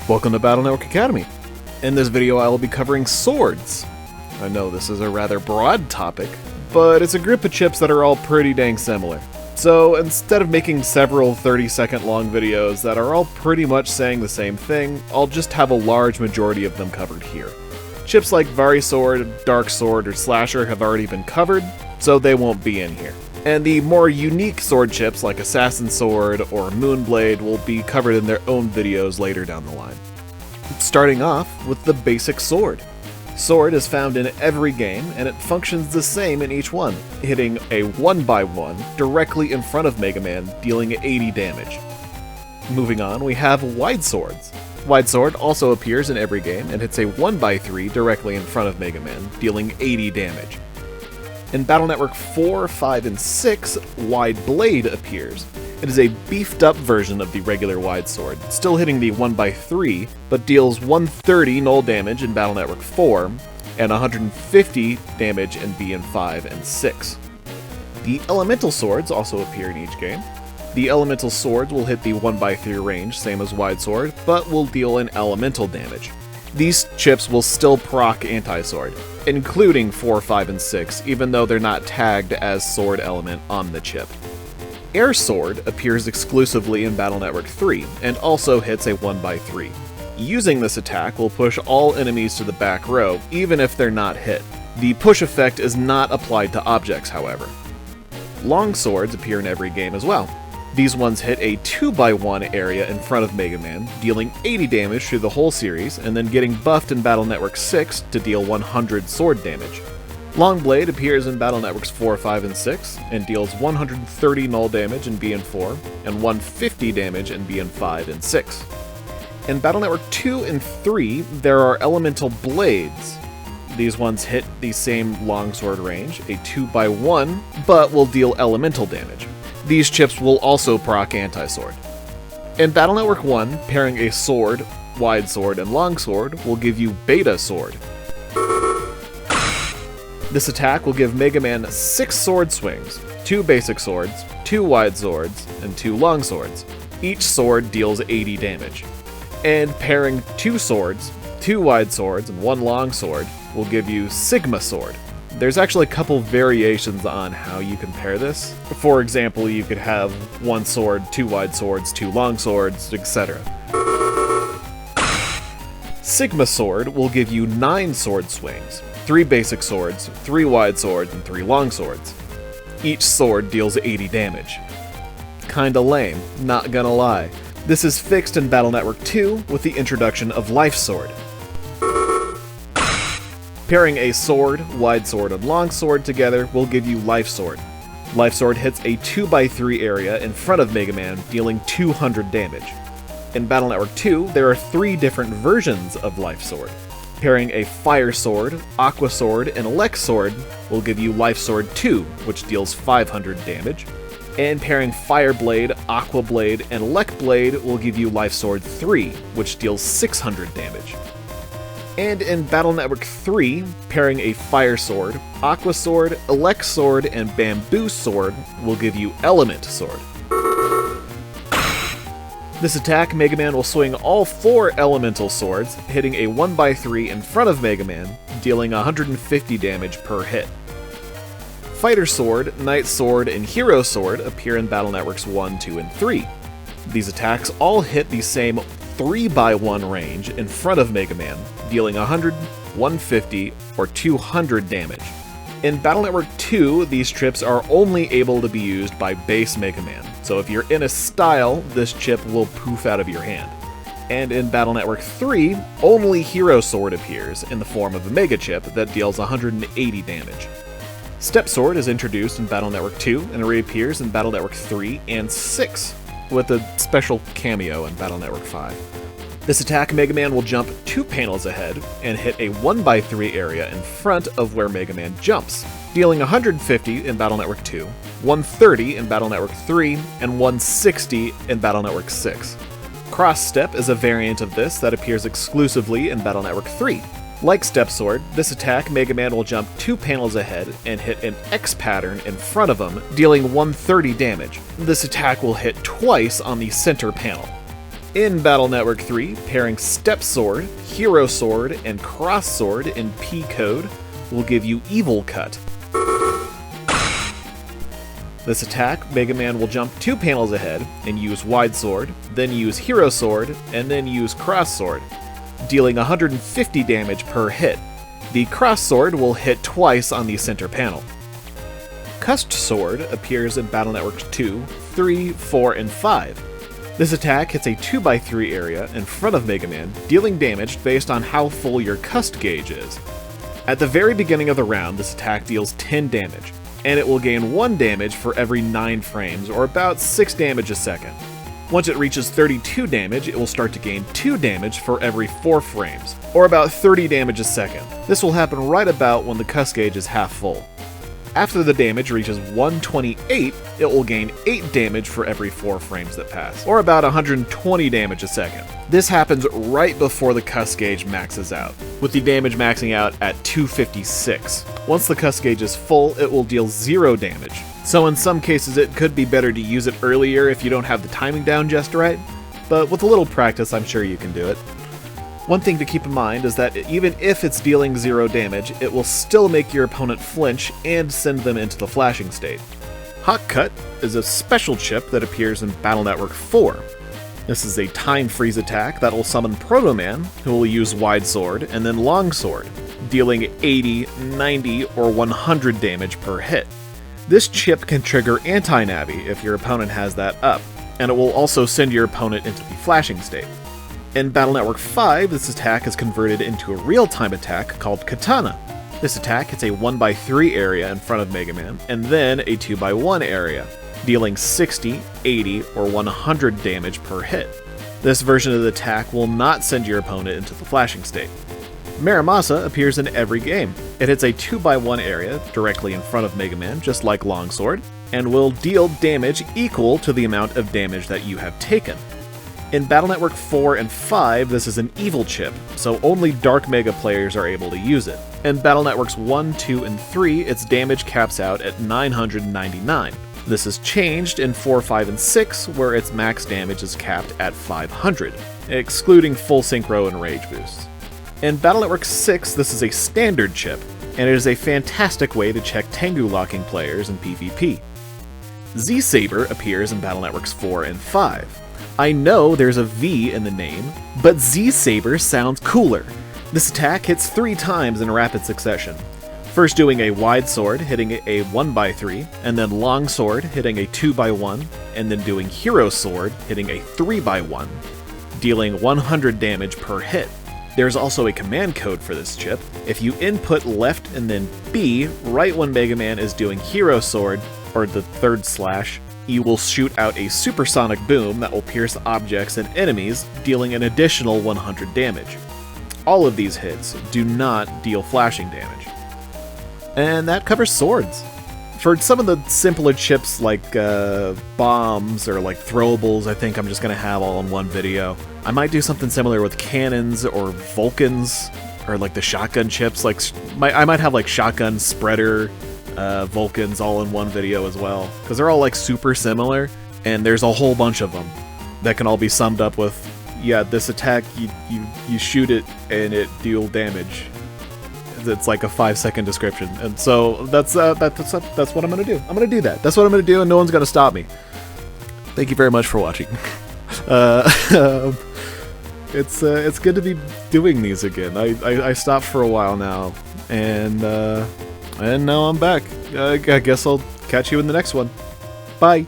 Welcome to Battle Network Academy. In this video I will be covering swords. I know this is a rather broad topic, but it's a group of chips that are all pretty dang similar. So instead of making several 30-second long videos that are all pretty much saying the same thing, I'll just have a large majority of them covered here. Chips like Vari Sword, Dark Sword, or Slasher have already been covered, so they won't be in here. And the more unique sword chips like Assassin Sword or Moonblade will be covered in their own videos later down the line. Starting off with the basic sword. Sword is found in every game, and it functions the same in each one, hitting a 1x1 directly in front of Mega Man, dealing 80 damage. Moving on, we have Wide Swords. Wide Sword also appears in every game and hits a 1x3 directly in front of Mega Man, dealing 80 damage. In Battle Network 4, 5, and 6, Wide Blade appears. It is a beefed up version of the regular Wide Sword, still hitting the 1x3, but deals 130 null damage in Battle Network 4, and 150 damage in BN5 and 6. The Elemental Swords also appear in each game. The Elemental Swords will hit the 1x3 range, same as Wide Sword, but will deal an elemental damage. These chips will still proc anti-sword, including 4, 5, and 6, even though they're not tagged as sword element on the chip. Air Sword appears exclusively in Battle Network 3, and also hits a 1x3. Using this attack will push all enemies to the back row, even if they're not hit. The push effect is not applied to objects, however. Long Swords appear in every game as well. These ones hit a 2x1 area in front of Mega Man, dealing 80 damage through the whole series, and then getting buffed in Battle Network 6 to deal 100 sword damage. Long Blade appears in Battle Networks 4, 5, and 6, and deals 130 null damage in BN4, and 150 damage in BN5 and 6. In Battle Network 2 and 3, there are Elemental Blades. These ones hit the same longsword range, a 2x1, but will deal elemental damage. These chips will also proc anti-sword. In Battle Network 1, pairing a sword, Wide Sword, and Long Sword will give you Beta Sword. This attack will give Mega Man 6 sword swings, 2 basic swords, 2 wide swords, and 2 long swords. Each sword deals 80 damage. And pairing 2 swords, 2 wide swords, and 1 long sword will give you Sigma Sword. There's actually a couple variations on how you can pair this. For example, you could have 1 sword, 2 wide swords, 2 long swords, etc. Sigma Sword will give you 9 sword swings, 3 basic swords, 3 wide swords, and 3 long swords. Each sword deals 80 damage. Kinda lame, not gonna lie. This is fixed in Battle Network 2 with the introduction of Life Sword. Pairing a sword, wide sword, and long sword together will give you Life Sword. Life Sword hits a 2x3 area in front of Mega Man, dealing 200 damage. In Battle Network 2, there are 3 different versions of Life Sword. Pairing a Fire Sword, Aqua Sword, and Elect Sword will give you Life Sword 2, which deals 500 damage. And pairing Fire Blade, Aqua Blade, and Elect Blade will give you Life Sword 3, which deals 600 damage. And in Battle Network 3, pairing a Fire Sword, Aqua Sword, Elect Sword, and Bamboo Sword will give you Element Sword. This attack, Mega Man will swing all 4 elemental swords, hitting a 1x3 in front of Mega Man, dealing 150 damage per hit. Fighter Sword, Knight Sword, and Hero Sword appear in Battle Networks 1, 2, and 3. These attacks all hit the same 3x1 range in front of Mega Man, dealing 100, 150, or 200 damage. In Battle Network 2, these chips are only able to be used by base Mega Man, so if you're in a style, this chip will poof out of your hand. And in Battle Network 3, only Hero Sword appears in the form of a Mega Chip that deals 180 damage. Step Sword is introduced in Battle Network 2 and reappears in Battle Network 3 and 6, with a special cameo in Battle Network 5. This attack, Mega Man will jump 2 panels ahead and hit a 1x3 area in front of where Mega Man jumps, dealing 150 in Battle Network 2, 130 in Battle Network 3, and 160 in Battle Network 6. Cross Step is a variant of this that appears exclusively in Battle Network 3. Like Step Sword, this attack, Mega Man will jump 2 panels ahead and hit an X pattern in front of him, dealing 130 damage. This attack will hit twice on the center panel. In Battle Network 3, pairing Step Sword, Hero Sword, and Cross Sword in P code will give you Evil Cut. This attack, Mega Man will jump 2 panels ahead and use Wide Sword, then use Hero Sword, and then use Cross Sword, dealing 150 damage per hit. The Cross Sword will hit twice on the center panel. Cussed Sword appears in Battle Networks 2, 3, 4, and 5. This attack hits a 2x3 area in front of Mega Man, dealing damage based on how full your Cussed gauge is. At the very beginning of the round, this attack deals 10 damage, and it will gain 1 damage for every 9 frames, or about 6 damage a second. Once it reaches 32 damage, it will start to gain 2 damage for every 4 frames, or about 30 damage a second. This will happen right about when the Cuss gauge is half full. After the damage reaches 128, it will gain 8 damage for every 4 frames that pass, or about 120 damage a second. This happens right before the Cuss gauge maxes out, with the damage maxing out at 256. Once the Cuss gauge is full, it will deal 0 damage. So in some cases it could be better to use it earlier if you don't have the timing down just right, but with a little practice I'm sure you can do it. One thing to keep in mind is that even if it's dealing 0 damage, it will still make your opponent flinch and send them into the flashing state. Hot Cut is a special chip that appears in Battle Network 4. This is a time freeze attack that will summon Protoman, who will use Wide Sword and then Long Sword, dealing 80, 90, or 100 damage per hit. This chip can trigger Anti-Navi if your opponent has that up, and it will also send your opponent into the flashing state. In Battle Network 5, this attack is converted into a real-time attack called Katana. This attack hits a 1x3 area in front of Mega Man, and then a 2x1 area, dealing 60, 80, or 100 damage per hit. This version of the attack will not send your opponent into the flashing state. Muramasa appears in every game. It hits a 2x1 area directly in front of Mega Man, just like Longsword, and will deal damage equal to the amount of damage that you have taken. In Battle Network 4 and 5, this is an evil chip, so only Dark Mega players are able to use it. In Battle Networks 1, 2, and 3, its damage caps out at 999. This is changed in 4, 5, and 6, where its max damage is capped at 500, excluding full synchro and rage boosts. In Battle Network 6, this is a standard chip, and it is a fantastic way to check Tengu locking players in PvP. Z-Saber appears in Battle Networks 4 and 5. I know there's a V in the name, but Z-Saber sounds cooler. This attack hits 3 times in rapid succession. First doing a Wide Sword, hitting a 1x3, and then Long Sword, hitting a 2x1, and then doing Hero Sword, hitting a 3x1, dealing 100 damage per hit. There's also a command code for this chip. If you input left and then B right when Mega Man is doing Hero Sword, or the third slash, you will shoot out a supersonic boom that will pierce objects and enemies, dealing an additional 100 damage. All of these hits do not deal flashing damage. And that covers swords. For some of the simpler chips like bombs or like throwables, I think I'm just going to have all in one video. I might do something similar with cannons or Vulcans, or like the shotgun chips. Like I might have like shotgun, spreader, Vulcans all in one video as well, because they're all like super similar, and there's a whole bunch of them that can all be summed up with, yeah, this attack, you shoot it and it deal damage. It's like a 5-second description, and so that's what I'm gonna do. I'm gonna do that. That's what I'm gonna do, and no one's gonna stop me. Thank you very much for watching. It's good to be doing these again. I stopped for a while now, and now I'm back. I guess I'll catch you in the next one. Bye.